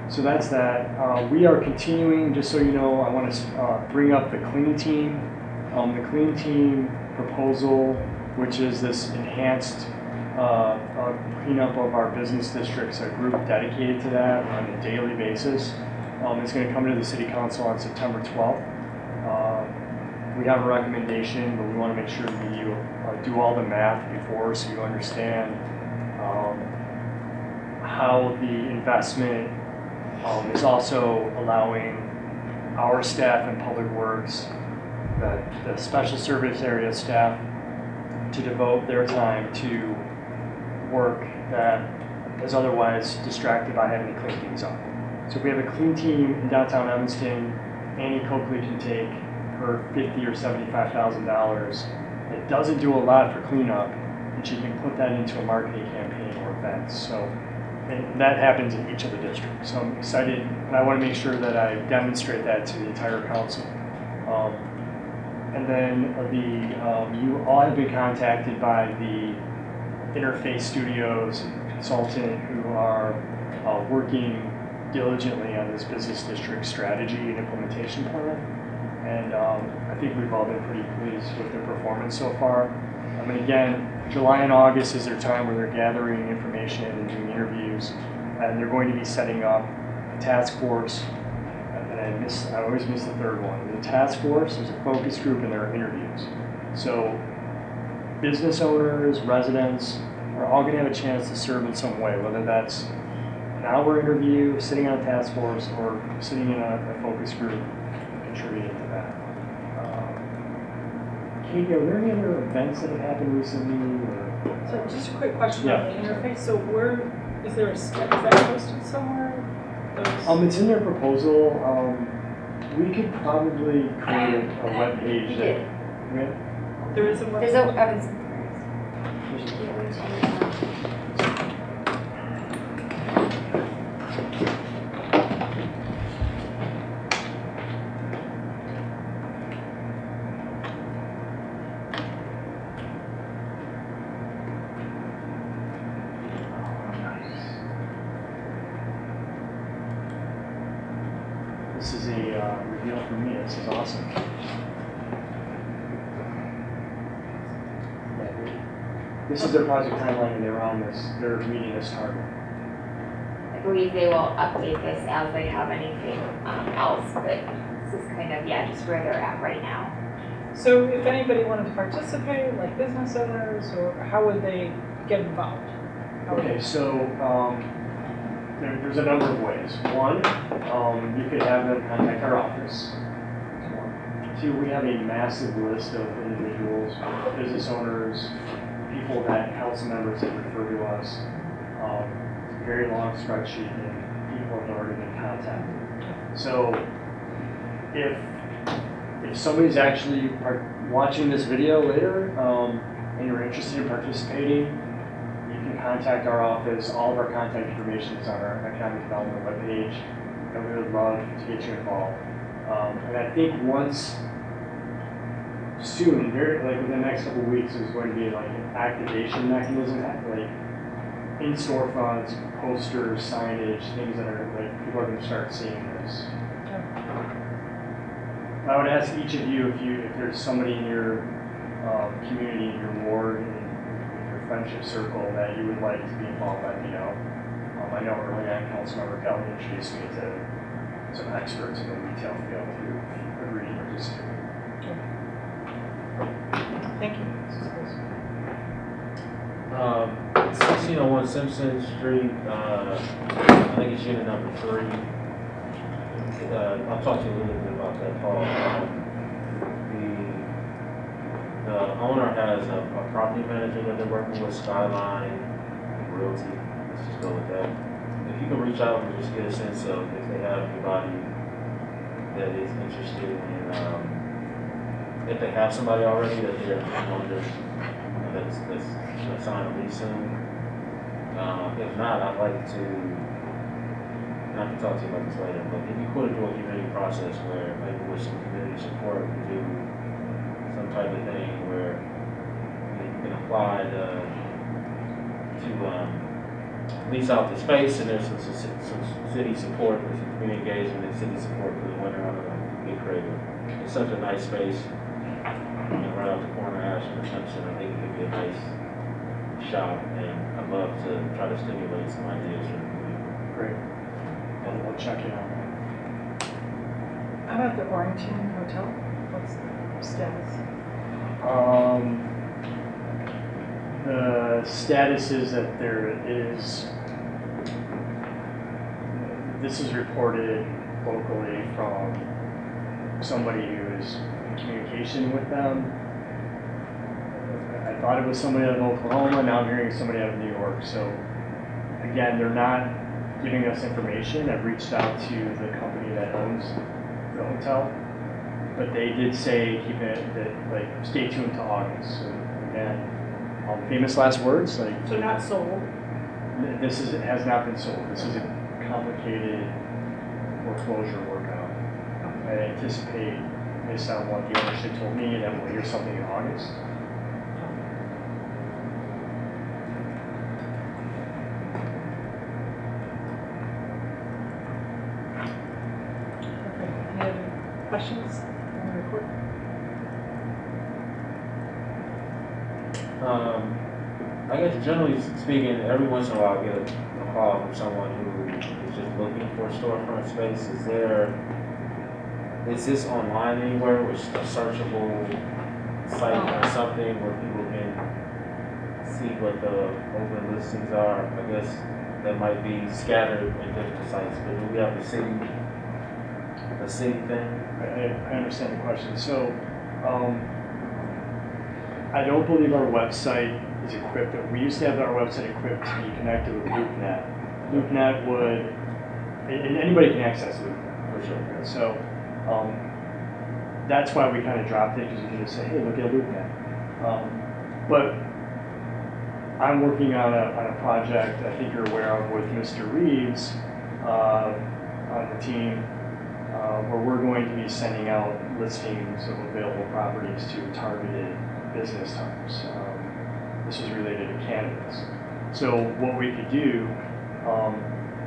So that's that. We are continuing. Just so you know, I want to bring up the Clean Team. The Clean Team proposal, which is this enhanced cleanup of our business districts, a group dedicated to that on a daily basis. It's going to come to the City Council on September 12th. We have a recommendation, but we want to make sure that you do all the math before so you understand how the investment is also allowing our staff in Public Works, the special service area staff, to devote their time to work that is otherwise distracted by having to clean things up. So if we have a clean team in downtown Evanston, Annie Coakley can take her $50,000 or $75,000. It doesn't do a lot for cleanup, and she can put that into a marketing campaign or events. So, and that happens in each of the districts. So I'm excited, and I want to make sure that I demonstrate that to the entire council. And then you all have been contacted by the Interface Studios consultant who are working diligently on this business district strategy and implementation plan. And I think we've all been pretty pleased with their performance so far. I mean, again, July and August is their time where they're gathering information and doing interviews, and they're going to be setting up a task force. And I always miss the third one. The task force is a focus group and there are interviews. So business owners, residents are all going to have a chance to serve in some way, whether that's an hour interview, sitting on a task force, or sitting in a focus group contributing to that. Katie, are there any other events that have happened recently? Or? So just a quick question on the interface. So is that posted somewhere? It's in their proposal. We could probably create a web page that. There is a There's a Evanston. This is a reveal for me. This is awesome. Yeah, this is their project timeline, and they're on this. They're meeting this target. I believe they will update this as they have anything else, but this is kind of, yeah, just where they're at right now. So if anybody wanted to participate, like business owners, or how would they get involved? Okay, so there's a number of ways. One, you could have them contact our office. Two, we have a massive list of individuals, business owners, people that council members have referred to us. It's a very long spreadsheet, and people have already been contacted. So if somebody's actually watching this video later and you're interested in participating, you can contact our office. All of our contact information is on our economic development webpage, and we would love to get you involved. And I think soon, like within the next couple of weeks, is going to be like an activation mechanism, like in storefronts, posters, signage, things that are like people are going to start seeing this. I would ask each of you if there's somebody in your community, in your ward, in your friendship circle that you would like to be involved. Let me know. I know early on, Councilmember Kelly introduced me to some experts in the retail field who agreed to participate. Thank you. 1601 Simpson Street, I think it's unit number 3. I'll talk to you a little bit about that, Paul. The owner has a property manager that they're working with, Skyline Realty. Let's just go with that. If you can reach out and just get a sense of if they have anybody that is interested in, if they have somebody already that they're that's going to sign a lease soon. If not, I'd like to. I can talk to you about this later, but if you could do a community process where maybe with some community support, we do some type of thing where you can apply to lease out the space, and there's some city support, there's some community engagement and city support for the winter. I don't know, get creative. It's such a nice space, right off the corner of Ashland and Simpson. I think it could be a nice shop, and I'd love to try to stimulate some ideas from the community. Great. We'll check it out. How about the Orington Hotel? What's the status? The status is that this is reported locally from somebody who is in communication with them. I thought it was somebody out of Oklahoma, now I'm hearing somebody out of New York. So again, they're not giving us information. I've reached out to the company that owns the hotel, but they did say stay tuned to August. So again, famous last words. So not sold. This has not been sold. This is a complicated foreclosure workout. I anticipate, based on what the ownership told me, that we'll hear something in August. Any other questions on the report? I guess generally speaking, every once in a while I get a call from someone who is just looking for a storefront space. Is this online anywhere with a searchable site or something where people can see what the open listings are? I guess that might be scattered in different sites, but do we have a city thing? I understand the question. So, I don't believe our website is equipped. We used to have our website equipped to be connected with LoopNet. LoopNet would, and anybody can access LoopNet. For sure. So, That's why we kind of dropped it, because we can just say, hey, look at LoopNet. But I'm working on a project I think you're aware of with Mr. Reeves on the team, where we're going to be sending out listings of available properties to targeted business types. This is related to cannabis. So what we could do,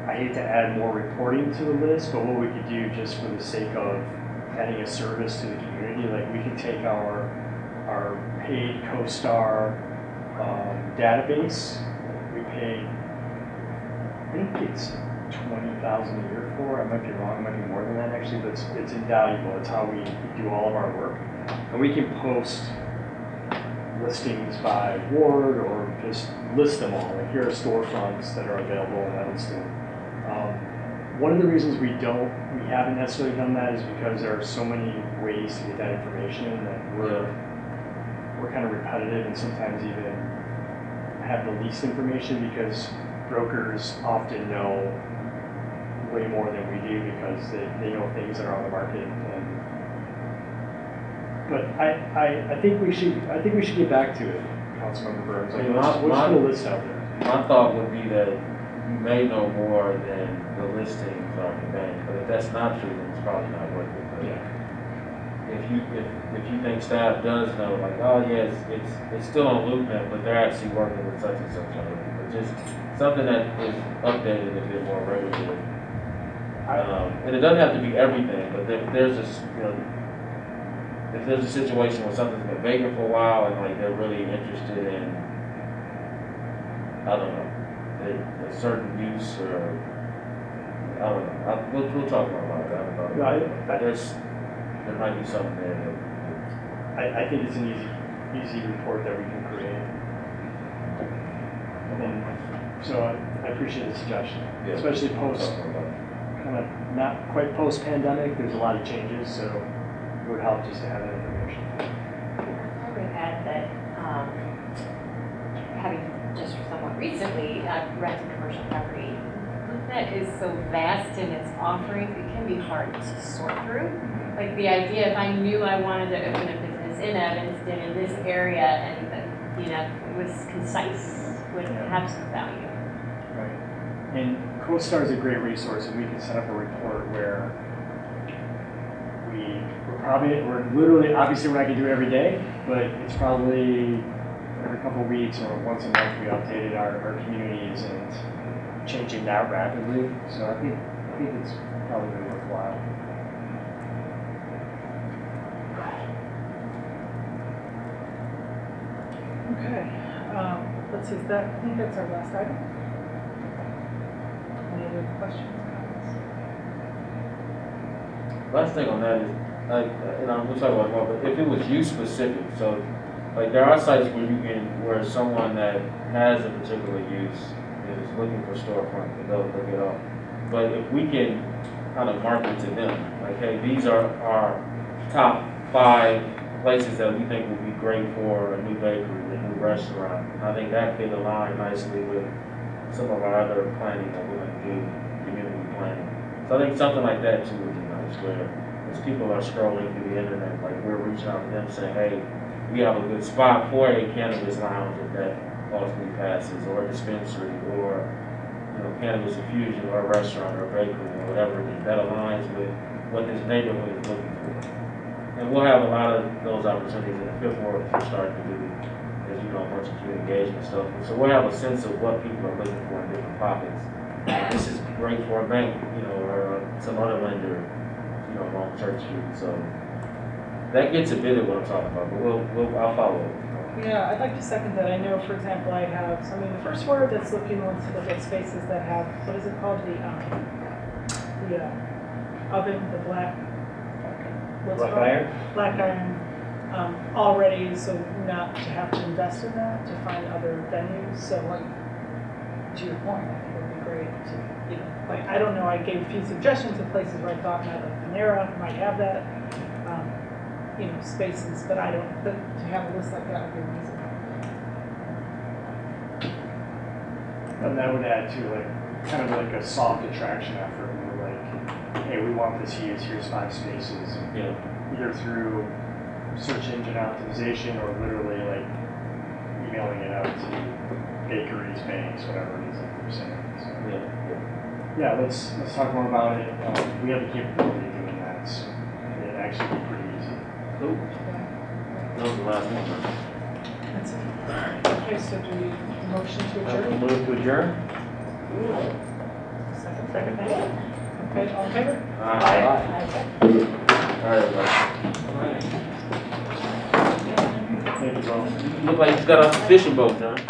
I hate to add more reporting to the list, but what we could do just for the sake of adding a service to the community, like we can take our paid CoStar database. We pay, I think it's $20,000 a year for. I might be wrong. It might be more than that actually, but it's invaluable. It's how we do all of our work, and we can post listings by ward or just list them all. Like here are storefronts that are available in Evanston. One of the reasons we haven't necessarily done that is because there are so many ways to get that information that we're kind of repetitive and sometimes even have the least information, because brokers often know way more than we do because they know things that are on the market. But I think we should get back to it, Councilmember Burns. Like, let's put a list out there. My thought would be that you may know more than the listings are conveying, but if that's not true, then it's probably not worth it. But if you think staff does know, like, oh yes, it's still on LoopNet, but they're actually working with such and such already, but just something that is updated a bit more regularly. And it doesn't have to be everything, but if there's if there's a situation where something's been vacant for a while and like they're really interested in, I don't know, a certain use or, I don't know. We'll talk more about that. There might be something there that. I think it's an easy report that we can create. And so I appreciate the suggestion, especially post, kind of not quite post-pandemic. There's a lot of changes, so it would help just to have that information. I would add that having just somewhat recently rented commercial property, that is so vast in its offerings, it can be hard to sort through. Like the idea, if I knew I wanted to open a business in Evanston in this area and it was concise, would have some value. Right. And CoStar is a great resource, and we can set up a report where we're literally, obviously we're not going to do it every day, but it's probably every couple of weeks or once a month we updated our community isn't changing that rapidly. So I think it's probably worthwhile. Okay, let's see, I think that's our last item. Any other questions, comments? Last thing on that is, we'll talk about it more, but if it was use specific, so like there are sites where someone that has a particular use is looking for storefront to go look it up. But if we can kind of market to them, like, hey, these are our top 5 places that we think would be great for a new bakery, a new restaurant. I think that could align nicely with some of our other planning that we're going to do, community planning. So I think something like that too would be nice, where as people are scrolling through the internet, like we're reaching out to them saying, hey, we have a good spot for a cannabis lounge if that ultimately passes, or a dispensary, or cannabis infusion, or a restaurant, or a bakery, or whatever it is that aligns with what this neighborhood is looking for. And we'll have a lot of those opportunities in the 5th Ward to start to do, as you know, a bunch of community engagement stuff. So we'll have a sense of what people are looking for in different pockets. This is great for a bank, or some other lender, along Church Street. So that gets a bit of what I'm talking about, but I'll follow up. Yeah, I'd like to second that. I know, for example, I have somebody in the 1st Ward that's looking to look at spaces that have, what is it called, the oven, the black iron, already, so not to have to invest in that, to find other venues. So, like, to your point, I think it would be great to, like, I don't know, I gave a few suggestions of places where I thought like Panera might have that, spaces, but but to have a list like that would be amazing. And that would add to kind of like a soft attraction effort, where hey, we want this used, here's 5 spaces. Yeah. Either through search engine optimization or literally like emailing it out to bakeries, banks, whatever it is that they're saying. So, yeah, let's talk more about it. We have the capability of doing that, so it'd actually be pretty easy. Cool. That was the last one. That's it. Okay, so do we motion to I will adjourn? move to adjourn. Second. Okay, all in favor? Aye. All right, everybody. Thank you both. Look like you got off the fishing boat, John.